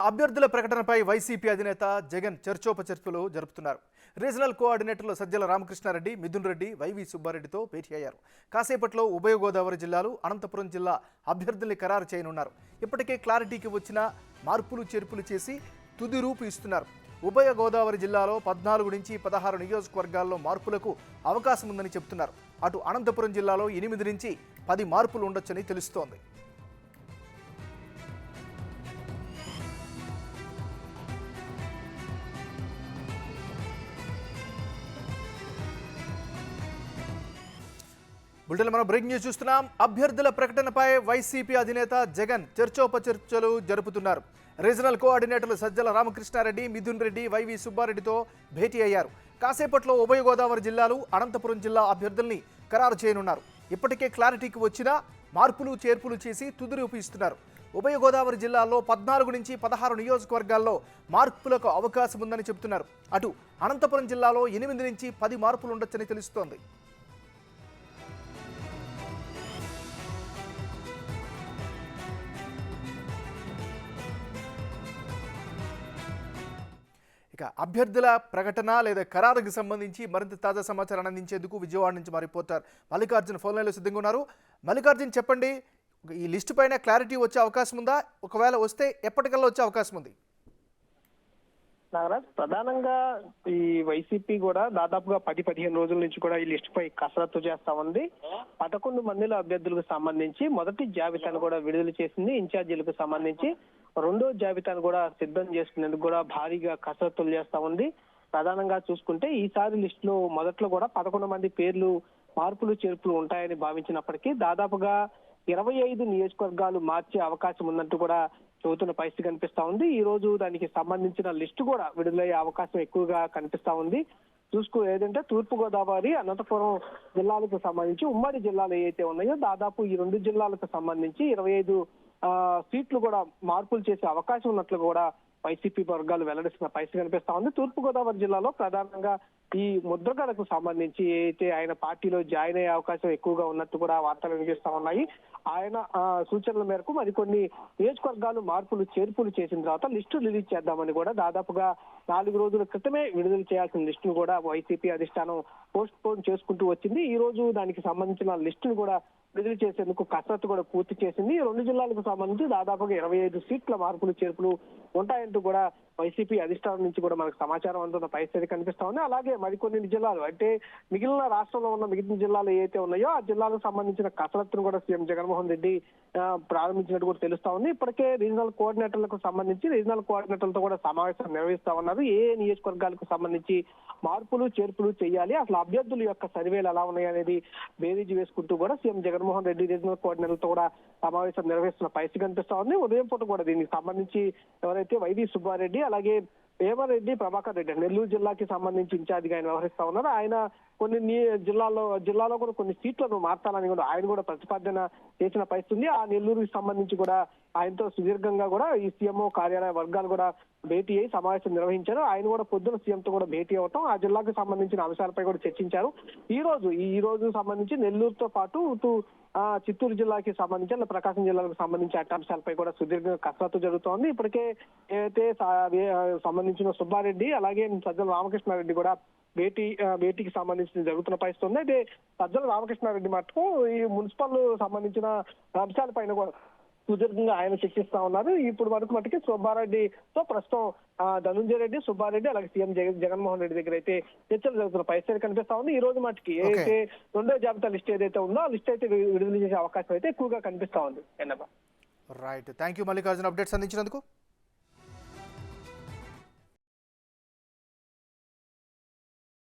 అభ్యర్థుల ప్రకటనపై వైసీపీ అధినేత జగన్ చర్చోపచర్చలు జరుపుతున్నారు. రీజనల్ కోఆర్డినేటర్లు సజ్జల రామకృష్ణారెడ్డి, మిథున్ రెడ్డి, వైవి సుబ్బారెడ్డితో భేటీ అయ్యారు. కాసేపట్లో ఉభయ గోదావరి జిల్లాలు, అనంతపురం జిల్లా అభ్యర్థుల్ని ఖరారు చేయనున్నారు. ఇప్పటికే క్లారిటీకి వచ్చిన మార్పులు చేర్పులు చేసి తుది రూపు ఇస్తున్నారు. ఉభయ గోదావరి జిల్లాలో 14 నుంచి 16 నియోజకవర్గాల్లో మార్పులకు అవకాశం ఉందని చెబుతున్నారు. అటు అనంతపురం జిల్లాలో 8 నుంచి 10 మార్పులు ఉండొచ్చని తెలుస్తోంది. బులెటిన్ మనం బ్రేకింగ్ న్యూస్ చూస్తున్నాం. అభ్యర్థుల ప్రకటనపై వైసీపీ అధినేత జగన్ చర్చోపచర్చలు జరుపుతున్నారు. రీజనల్ కోఆర్డినేటర్లు సజ్జల రామకృష్ణారెడ్డి, మిథున్ రెడ్డి, వైవి సుబ్బారెడ్డితో భేటీ అయ్యారు. కాసేపట్లో ఉభయ గోదావరి జిల్లాలు, అనంతపురం జిల్లా అభ్యర్థుల్ని ఖరారు చేయనున్నారు. ఇప్పటికే క్లారిటీకి వచ్చిన మార్పులు చేర్పులు చేసి తుది రూపు ఇస్తున్నారు. ఉభయ గోదావరి జిల్లాల్లో 14 నుంచి 16 నియోజకవర్గాల్లో మార్పులకు అవకాశం ఉందని చెబుతున్నారు. అటు అనంతపురం జిల్లాలో 8 నుంచి 10 మార్పులు ఉండొచ్చని తెలుస్తోంది. ఇక అభ్యర్థుల ప్రకటన లేదా ఖరారుకు సంబంధించి మరింత తాజా సమాచారాన్ని అందించేందుకు విజయవాడ నుంచి మా రిపోర్టర్ మల్లికార్జున్ ఫోన్ లైన్లో సిద్ధంగా ఉన్నారు. మల్లికార్జున్, చెప్పండి, ఈ లిస్టు పైన క్లారిటీ వచ్చే అవకాశం ఉందా? ఒకవేళ వస్తే ఎప్పటికల్లా వచ్చే అవకాశం ఉంది? నాగరాజ్, ప్రధానంగా ఈ వైసీపీ కూడా దాదాపుగా 10-15 రోజుల నుంచి కూడా ఈ లిస్ట్ పై కసరత్తు చేస్తా ఉంది. 11 మందిల అభ్యర్థులకు సంబంధించి మొదటి జాబితాను కూడా విడుదల చేసింది. ఇన్ఛార్జీలకు సంబంధించి రెండో జాబితాను కూడా సిద్ధం చేసుకునేందుకు కూడా భారీగా కసరత్తులు చేస్తా ఉంది. ప్రధానంగా చూసుకుంటే ఈసారి లిస్ట్ లో మొదట్లో కూడా 11 మంది పేర్లు మార్పులు చేర్పులు ఉంటాయని భావించినప్పటికీ దాదాపుగా 25 నియోజకవర్గాలు మార్చే అవకాశం ఉన్నట్టు కూడా చెబుతున్న పరిస్థితి కనిపిస్తా ఉంది. ఈ రోజు దానికి సంబంధించిన లిస్టు కూడా విడుదలయ్యే అవకాశం ఎక్కువగా కనిపిస్తా ఉంది. ఏదంటే తూర్పు గోదావరి, అనంతపురం జిల్లాలకు సంబంధించి ఉమ్మడి జిల్లాలు ఏవైతే ఉన్నాయో దాదాపు ఈ 2 జిల్లాలకు సంబంధించి 25 సీట్లు కూడా మార్పులు చేసే అవకాశం ఉన్నట్లు కూడా వైసీపీ వర్గాలు వెల్లడిస్తున్న పరిస్థితి కనిపిస్తా ఉంది. తూర్పు గోదావరి జిల్లాలో ప్రధానంగా ఈ ముద్రగడకు సంబంధించి అయితే ఆయన పార్టీలో జాయిన్ అయ్యే అవకాశం ఎక్కువగా ఉన్నట్టు కూడా వార్తలు వినిపిస్తా ఉన్నాయి. ఆయన సూచనల మేరకు మరికొన్ని నియోజకవర్గాలు మార్పులు చేర్పులు చేసిన తర్వాత లిస్టు రిలీజ్ చేద్దామని కూడా దాదాపుగా 4 రోజుల క్రితమే విడుదల చేయాల్సిన లిస్టును కూడా వైసీపీ అధిష్టానం పోస్ట్ పోన్ చేసుకుంటూ వచ్చింది. ఈ రోజు దానికి సంబంధించిన లిస్టును కూడా విడుదల చేసేందుకు కసరత్తు కూడా పూర్తి చేసింది. 2 జిల్లాలకు సంబంధించి దాదాపుగా 25 సీట్ల మార్పులు చేర్పులు ఉంటాయంటూ కూడా వైసీపీ అధిష్టానం నుంచి కూడా మనకు సమాచారం అందుతున్న పరిస్థితి కనిపిస్తా ఉంది. అలాగే మరికొన్ని జిల్లాలు అంటే మిగిలిన రాష్ట్రంలో ఉన్న మిగిలిన జిల్లాలు ఏవైతే ఉన్నాయో ఆ జిల్లాలకు సంబంధించిన కసరత్తును కూడా సీఎం జగన్మోహన్ రెడ్డి ప్రారంభించినట్టు కూడా తెలుస్తా ఉంది. ఇప్పటికే రీజనల్ కోఆర్డినేటర్లకు సంబంధించి రీజనల్ కోఆర్డినేటర్లతో కూడా సమావేశం నిర్వహిస్తా ఉన్నారు. ఏ నియోజకవర్గాలకు సంబంధించి మార్పులు చేర్పులు చేయాలి, అసలు అభ్యర్థుల యొక్క సర్వేలు ఎలా ఉన్నాయి అనేది బేరీజు వేసుకుంటూ కూడా సీఎం జగన్మోహన్ రెడ్డి రీజనల్ కోఆర్డినేటర్లతో కూడా సమావేశం నిర్వహిస్తున్న పరిస్థితి కనిపిస్తా ఉంది. ఉదయం పూట కూడా దీనికి సంబంధించి ఎవరైతే వైవి సుబ్బారెడ్డి అలాగే వేమరెడ్డి ప్రభాకర్ రెడ్డి నెల్లూరు జిల్లాకి సంబంధించి ఇన్ఛార్జిగా ఆయన వ్యవహరిస్తా ఉన్నారు. ఆయన కొన్ని జిల్లాలో కూడా కొన్ని సీట్లను మార్చాలని కూడా ఆయన కూడా ప్రతిపాదన చేసిన పరిస్థితి. ఆ నెల్లూరుకి సంబంధించి కూడా ఆయనతో సుదీర్ఘంగా కూడా ఈ సీఎంఓ కార్యాలయ వర్గాలు కూడా భేటీ అయ్యి సమావేశం నిర్వహించారు. ఆయన కూడా పొద్దున సీఎంతో కూడా భేటీ అవటం, ఆ జిల్లాకు సంబంధించిన అంశాలపై కూడా చర్చించారు. ఈ రోజు సంబంధించి నెల్లూరుతో పాటు చిత్తూరు జిల్లాకి సంబంధించి ప్రకాశం జిల్లాకు సంబంధించి అంశాలపై కూడా సుదీర్ఘంగా కసరత్తు జరుగుతోంది. ఇప్పటికే ఏదైతే సంబంధించిన సుబ్బారెడ్డి అలాగే సజ్జల రామకృష్ణారెడ్డి కూడా భేటీకి సంబంధించి జరుగుతున్న పరిస్థితి ఉంది. అయితే సజ్జల రామకృష్ణారెడ్డి మటుకు ఈ మున్సిపల్ సంబంధించిన అంశాలపైన కూడా సుదీర్ఘంగా ఆయన చర్చిస్తా ఉన్నారు. ఇప్పుడు వరకు మటుకి సుబ్బారెడ్డితో ప్రస్తుతం ధనుంజయ రెడ్డి, సుబ్బారెడ్డి అలాగే సీఎం జగన్మోహన్ రెడ్డి దగ్గర అయితే చర్చలు జరుగుతున్న పరిస్థితి కనిపిస్తా ఉంది. ఈ రోజు మటుకి ఏదైతే రెండో జాబితా లిస్ట్ ఏదైతే ఉందో ఆ లిస్ట్ అయితే విడుదల చేసే అవకాశం అయితే ఎక్కువగా కనిపిస్తా ఉంది. Right, thank you Mallikarjun updates అందించినందుకు.